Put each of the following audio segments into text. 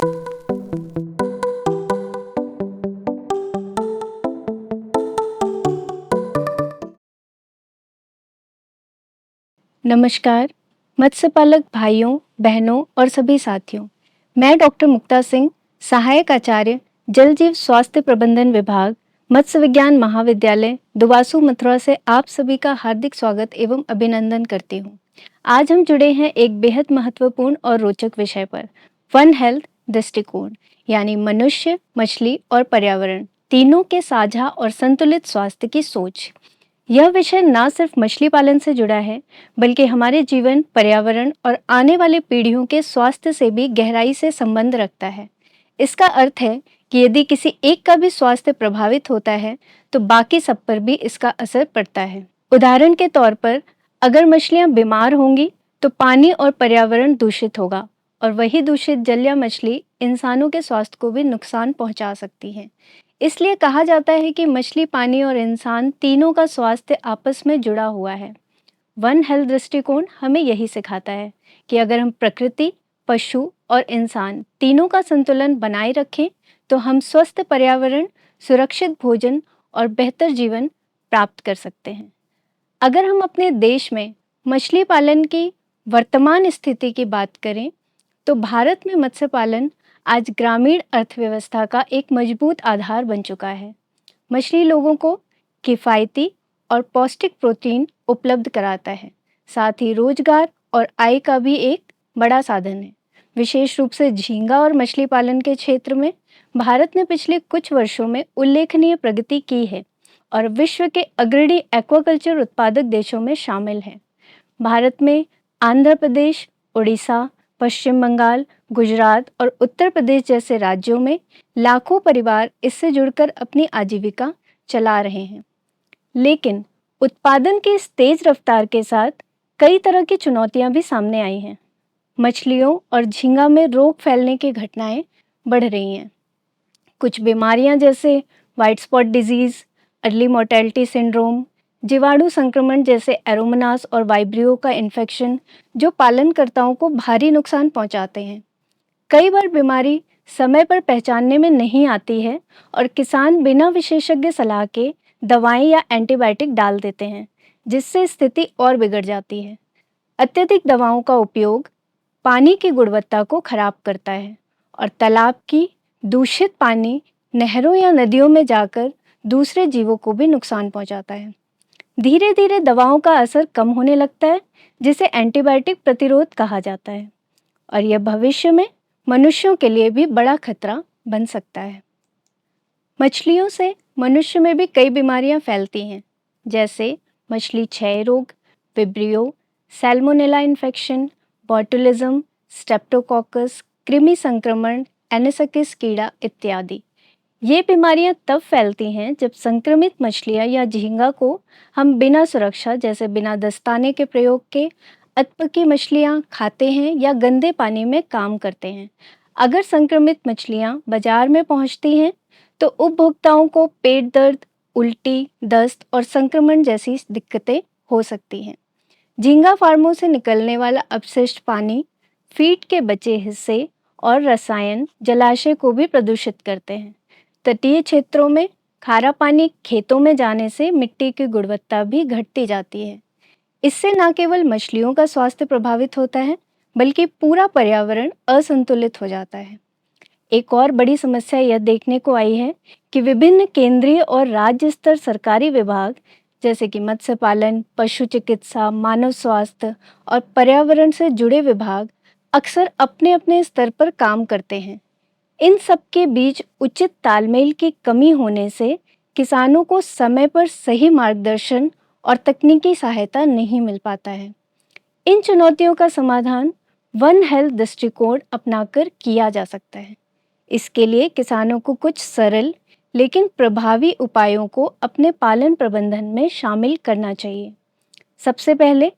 नमस्कार, मत्स्य पालक भाइयों, बहनों और सभी साथियों। मैं डॉक्टर मुक्ता सिंह, सहायक आचार्य, जल जीव स्वास्थ्य प्रबंधन विभाग, मत्स्य विज्ञान महाविद्यालय, दुवासू, मथुरा से आप सभी का हार्दिक स्वागत एवं अभिनंदन करती हूँ। आज हम जुड़े हैं एक बेहद महत्वपूर्ण और रोचक विषय पर, वन हेल्थ दृष्टिकोण, यानी मनुष्य, मछली और पर्यावरण तीनों के साझा और संतुलित स्वास्थ्य की सोच। यह विषय न सिर्फ मछली पालन से जुड़ा है, बल्कि हमारे जीवन, पर्यावरण और आने वाली पीढ़ियों के स्वास्थ्य से भी गहराई से संबंध रखता है। इसका अर्थ है कि यदि किसी एक का भी स्वास्थ्य प्रभावित होता है, तो बाकी सब पर भी इसका असर पड़ता है। उदाहरण के तौर पर, अगर मछलियां बीमार होंगी, तो पानी और पर्यावरण दूषित होगा, और वही दूषित जल या मछली इंसानों के स्वास्थ्य को भी नुकसान पहुंचा सकती है। इसलिए कहा जाता है कि मछली, पानी और इंसान तीनों का स्वास्थ्य आपस में जुड़ा हुआ है। वन हेल्थ दृष्टिकोण हमें यही सिखाता है कि अगर हम प्रकृति, पशु और इंसान तीनों का संतुलन बनाए रखें, तो हम स्वस्थ पर्यावरण, सुरक्षित भोजन और बेहतर जीवन प्राप्त कर सकते हैं। अगर हम अपने देश में मछली पालन की वर्तमान स्थिति की बात करें, तो भारत में मत्स्य पालन आज ग्रामीण अर्थव्यवस्था का एक मजबूत आधार बन चुका है। मछली लोगों को किफ़ायती और पौष्टिक प्रोटीन उपलब्ध कराता है, साथ ही रोजगार और आय का भी एक बड़ा साधन है। विशेष रूप से झींगा और मछली पालन के क्षेत्र में भारत ने पिछले कुछ वर्षों में उल्लेखनीय प्रगति की है और विश्व के अग्रणी एक्वाकल्चर उत्पादक देशों में शामिल है। भारत में आंध्र प्रदेश, उड़ीसा, पश्चिम बंगाल, गुजरात और उत्तर प्रदेश जैसे राज्यों में लाखों परिवार इससे जुड़कर अपनी आजीविका चला रहे हैं। लेकिन उत्पादन की इस तेज रफ्तार के साथ कई तरह की चुनौतियां भी सामने आई हैं। मछलियों और झींगा में रोग फैलने की घटनाएं बढ़ रही हैं। कुछ बीमारियां जैसे white spot disease, early mortality syndrome, जीवाणु संक्रमण जैसे एरोमोनास और वाइब्रियो का इन्फेक्शन, जो पालनकर्ताओं को भारी नुकसान पहुंचाते हैं। कई बार बीमारी समय पर पहचानने में नहीं आती है और किसान बिना विशेषज्ञ सलाह के दवाएं या एंटीबायोटिक डाल देते हैं, जिससे स्थिति और बिगड़ जाती है। अत्यधिक दवाओं का उपयोग पानी की गुणवत्ता को खराब करता है और तालाब की दूषित पानी नहरों या नदियों में जाकर दूसरे जीवों को भी नुकसान पहुंचाता है। धीरे धीरे दवाओं का असर कम होने लगता है, जिसे एंटीबायोटिक प्रतिरोध कहा जाता है, और यह भविष्य में मनुष्यों के लिए भी बड़ा खतरा बन सकता है। मछलियों से मनुष्य में भी कई बीमारियां फैलती हैं, जैसे मछली क्षय रोग, vibrio, Salmonella infection, botulism, Streptococcus, कृमि संक्रमण, एनिसकिस कीड़ा इत्यादि। ये बीमारियां तब फैलती हैं जब संक्रमित मछलियां या झींगा को हम बिना सुरक्षा, जैसे बिना दस्ताने के प्रयोग के, अधपकी मछलियां खाते हैं या गंदे पानी में काम करते हैं। अगर संक्रमित मछलियां बाजार में पहुंचती हैं, तो उपभोक्ताओं को पेट दर्द, उल्टी, दस्त और संक्रमण जैसी दिक्कतें हो सकती हैं। झींगा फार्मों से निकलने वाला अपशिष्ट पानी, फीड के बचे हिस्से और रसायन जलाशय को भी प्रदूषित करते हैं। तटीय क्षेत्रों में खारा पानी खेतों में जाने से मिट्टी की गुणवत्ता भी घटती जाती है। इससे न केवल मछलियों का स्वास्थ्य प्रभावित होता है, बल्कि पूरा पर्यावरण असंतुलित हो जाता है। एक और बड़ी समस्या यह देखने को आई है कि विभिन्न केंद्रीय और राज्य स्तर सरकारी विभाग, जैसे कि मत्स्य पालन, पशु चिकित्सा, मानव स्वास्थ्य और पर्यावरण से जुड़े विभाग, अक्सर अपने अपने स्तर पर काम करते हैं। इन सब के बीच उचित तालमेल की कमी होने से किसानों को समय पर सही मार्गदर्शन और तकनीकी सहायता नहीं मिल पाता है। इन चुनौतियों का समाधान वन हेल्थ दृष्टिकोण अपनाकर किया जा सकता है। इसके लिए किसानों को कुछ सरल लेकिन प्रभावी उपायों को अपने पालन प्रबंधन में शामिल करना चाहिए। सबसे पहले,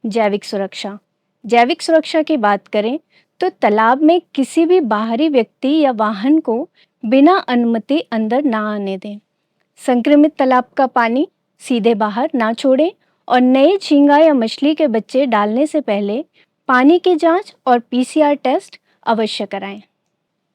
जैविक सुरक्षा। जैविक सुरक्षा की बात करें तो तालाब में किसी भी बाहरी व्यक्ति या वाहन को बिना अनुमति अंदर ना आने दें। संक्रमित तालाब का पानी सीधे बाहर ना छोड़ें और नए झींगा या मछली के बच्चे डालने से पहले पानी की जांच और पीसीआर टेस्ट अवश्य कराएं।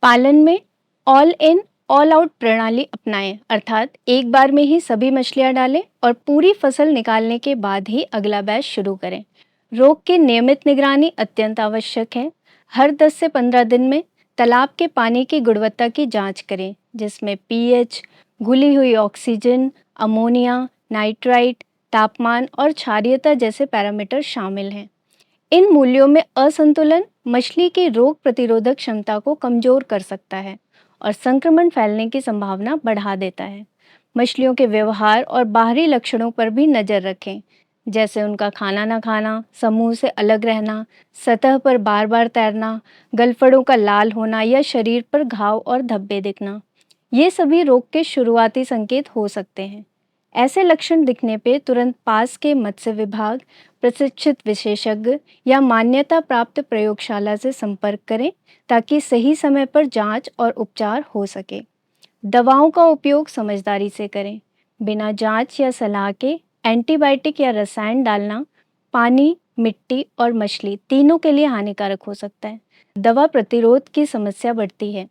पालन में ऑल इन ऑल आउट प्रणाली अपनाएं, अर्थात एक बार में ही सभी मछलियां डालें और पूरी फसल निकालने के बाद ही अगला बैच शुरू करें। रोग की नियमित निगरानी अत्यंत आवश्यक है। हर 10 से 15 दिन में तालाब के पानी की गुणवत्ता की जांच करें, जिसमें पीएच, घुली हुई ऑक्सीजन, अमोनिया, नाइट्राइट, तापमान और क्षारीयता जैसे पैरामीटर शामिल हैं। इन मूल्यों में असंतुलन मछली की रोग प्रतिरोधक क्षमता को कमजोर कर सकता है और संक्रमण फैलने की संभावना बढ़ा देता है। मछलियों के व्यवहार और बाहरी लक्षणों पर भी नजर रखें, जैसे उनका खाना न खाना, समूह से अलग रहना, सतह पर बार बार तैरना, गलफड़ों का लाल होना या शरीर पर घाव और धब्बे दिखना। ये सभी रोग के शुरुआती संकेत हो सकते हैं। ऐसे लक्षण दिखने पे तुरंत पास के मत्स्य विभाग, प्रशिक्षित विशेषज्ञ या मान्यता प्राप्त प्रयोगशाला से संपर्क करें ताकि सही समय पर जांच और उपचार हो सके। दवाओं का उपयोग समझदारी से करें। बिना जांच या सलाह के एंटीबायोटिक या रसायन डालना पानी, मिट्टी और मछली तीनों के लिए हानिकारक हो सकता है। दवा प्रतिरोध की समस्या बढ़ती है।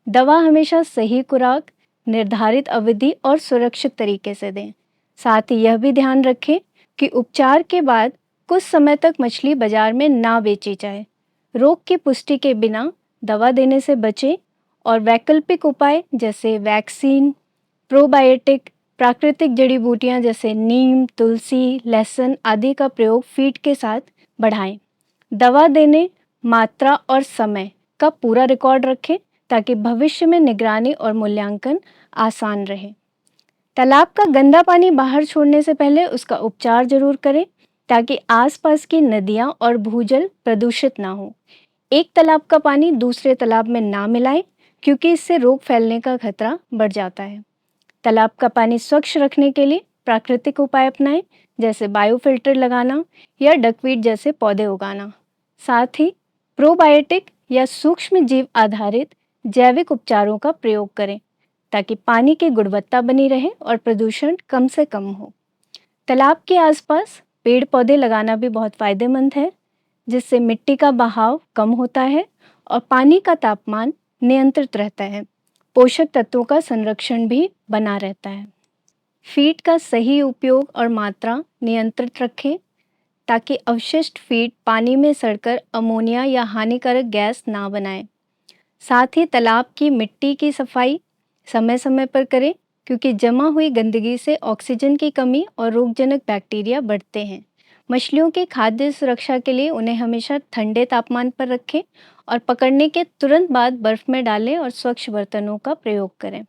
दवा हमेशा सही खुराक, निर्धारित अवधि और सुरक्षित तरीके से दें। साथ ही यह भी ध्यान रखें कि उपचार के बाद कुछ समय तक मछली बाजार में ना बेची जाए। रोग की पुष्टि के बिना दवा देने से बचें और वैकल्पिक उपाय जैसे वैक्सीन, प्रोबायोटिक, प्राकृतिक जड़ी बूटियां जैसे नीम, तुलसी, लहसुन आदि का प्रयोग फीड के साथ बढ़ाएं। दवा देने, मात्रा और समय का पूरा रिकॉर्ड रखें ताकि भविष्य में निगरानी और मूल्यांकन आसान रहे। तालाब का गंदा पानी बाहर छोड़ने से पहले उसका उपचार जरूर करें ताकि आसपास की नदियां और भूजल प्रदूषित ना हो। एक तालाब का पानी दूसरे तालाब में ना मिलाएं, क्योंकि इससे रोग फैलने का खतरा बढ़ जाता है। तालाब का पानी स्वच्छ रखने के लिए प्राकृतिक उपाय अपनाएं, जैसे बायोफिल्टर लगाना या डकवीट जैसे पौधे उगाना। साथ ही प्रोबायोटिक या सूक्ष्म जीव आधारित जैविक उपचारों का प्रयोग करें ताकि पानी की गुणवत्ता बनी रहे और प्रदूषण कम से कम हो। तालाब के आसपास पेड़ पौधे लगाना भी बहुत फायदेमंद है, जिससे मिट्टी का बहाव कम होता है और पानी का तापमान नियंत्रित रहता है। पोषक तत्वों का संरक्षण भी बना रहता है। फीड का सही उपयोग और मात्रा नियंत्रित रखें ताकि अवशिष्ट फीड पानी में सड़कर अमोनिया या हानिकारक गैस ना बनाए। साथ ही तालाब की मिट्टी की सफाई समय समय पर करें, क्योंकि जमा हुई गंदगी से ऑक्सीजन की कमी और रोगजनक बैक्टीरिया बढ़ते हैं। मछलियों की खाद्य सुरक्षा के लिए उन्हें हमेशा ठंडे तापमान पर रखें और पकड़ने के तुरंत बाद बर्फ में डालें और स्वच्छ बर्तनों का प्रयोग करें।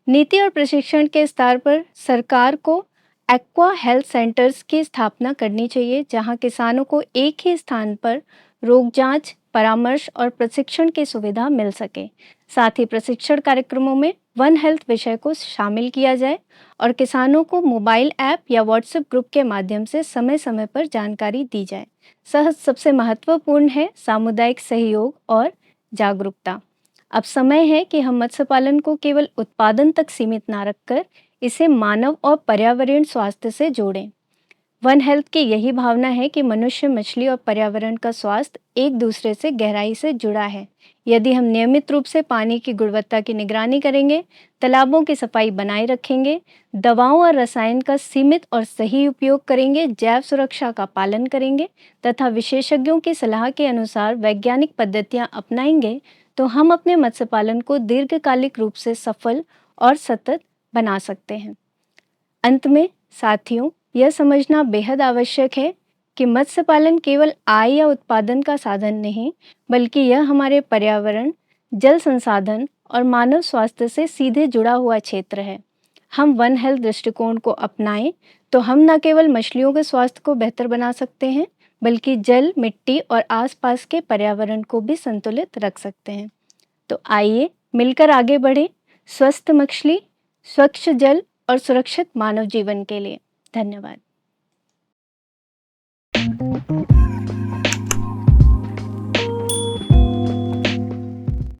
नीति और प्रशिक्षण के स्तर पर सरकार को एक्वा हेल्थ सेंटर्स की स्थापना करनी चाहिए, जहां किसानों को एक ही स्थान पर रोग जांच, परामर्श और प्रशिक्षण की सुविधा मिल सके। साथ ही प्रशिक्षण कार्यक्रमों में वन हेल्थ विषय को शामिल किया जाए और किसानों को मोबाइल ऐप या व्हाट्सएप ग्रुप के माध्यम से समय समय पर जानकारी दी जाए। सबसे महत्वपूर्ण है सामुदायिक सहयोग और जागरूकता। अब समय है कि हम मत्स्य पालन को केवल उत्पादन तक सीमित ना रखकर इसे मानव और पर्यावरण स्वास्थ्य से जोड़ें। वन हेल्थ की यही भावना है कि मनुष्य, मछली और पर्यावरण का स्वास्थ्य एक दूसरे से गहराई से जुड़ा है। यदि हम नियमित रूप से पानी की गुणवत्ता की निगरानी करेंगे, तालाबों की सफाई बनाए रखेंगे, दवाओं और रसायन का सीमित और सही उपयोग करेंगे, जैव सुरक्षा का पालन करेंगे तथा विशेषज्ञों की सलाह के अनुसार वैज्ञानिक पद्धतियां अपनाएंगे, तो हम अपने मत्स्य पालन को दीर्घकालिक रूप से सफल और सतत बना सकते हैं। अंत में साथियों, यह समझना बेहद आवश्यक है कि मत्स्य पालन केवल आय या उत्पादन का साधन नहीं, बल्कि यह हमारे पर्यावरण, जल संसाधन और मानव स्वास्थ्य से सीधे जुड़ा हुआ क्षेत्र है। हम वन हेल्थ दृष्टिकोण को अपनाएं तो हम न केवल मछलियों के स्वास्थ्य को बेहतर बना सकते हैं, बल्कि जल, मिट्टी और आसपास के पर्यावरण को भी संतुलित रख सकते हैं। तो आइए मिलकर आगे बढ़ें, स्वस्थ मछली, स्वच्छ जल और सुरक्षित मानव जीवन के लिए। धन्यवाद।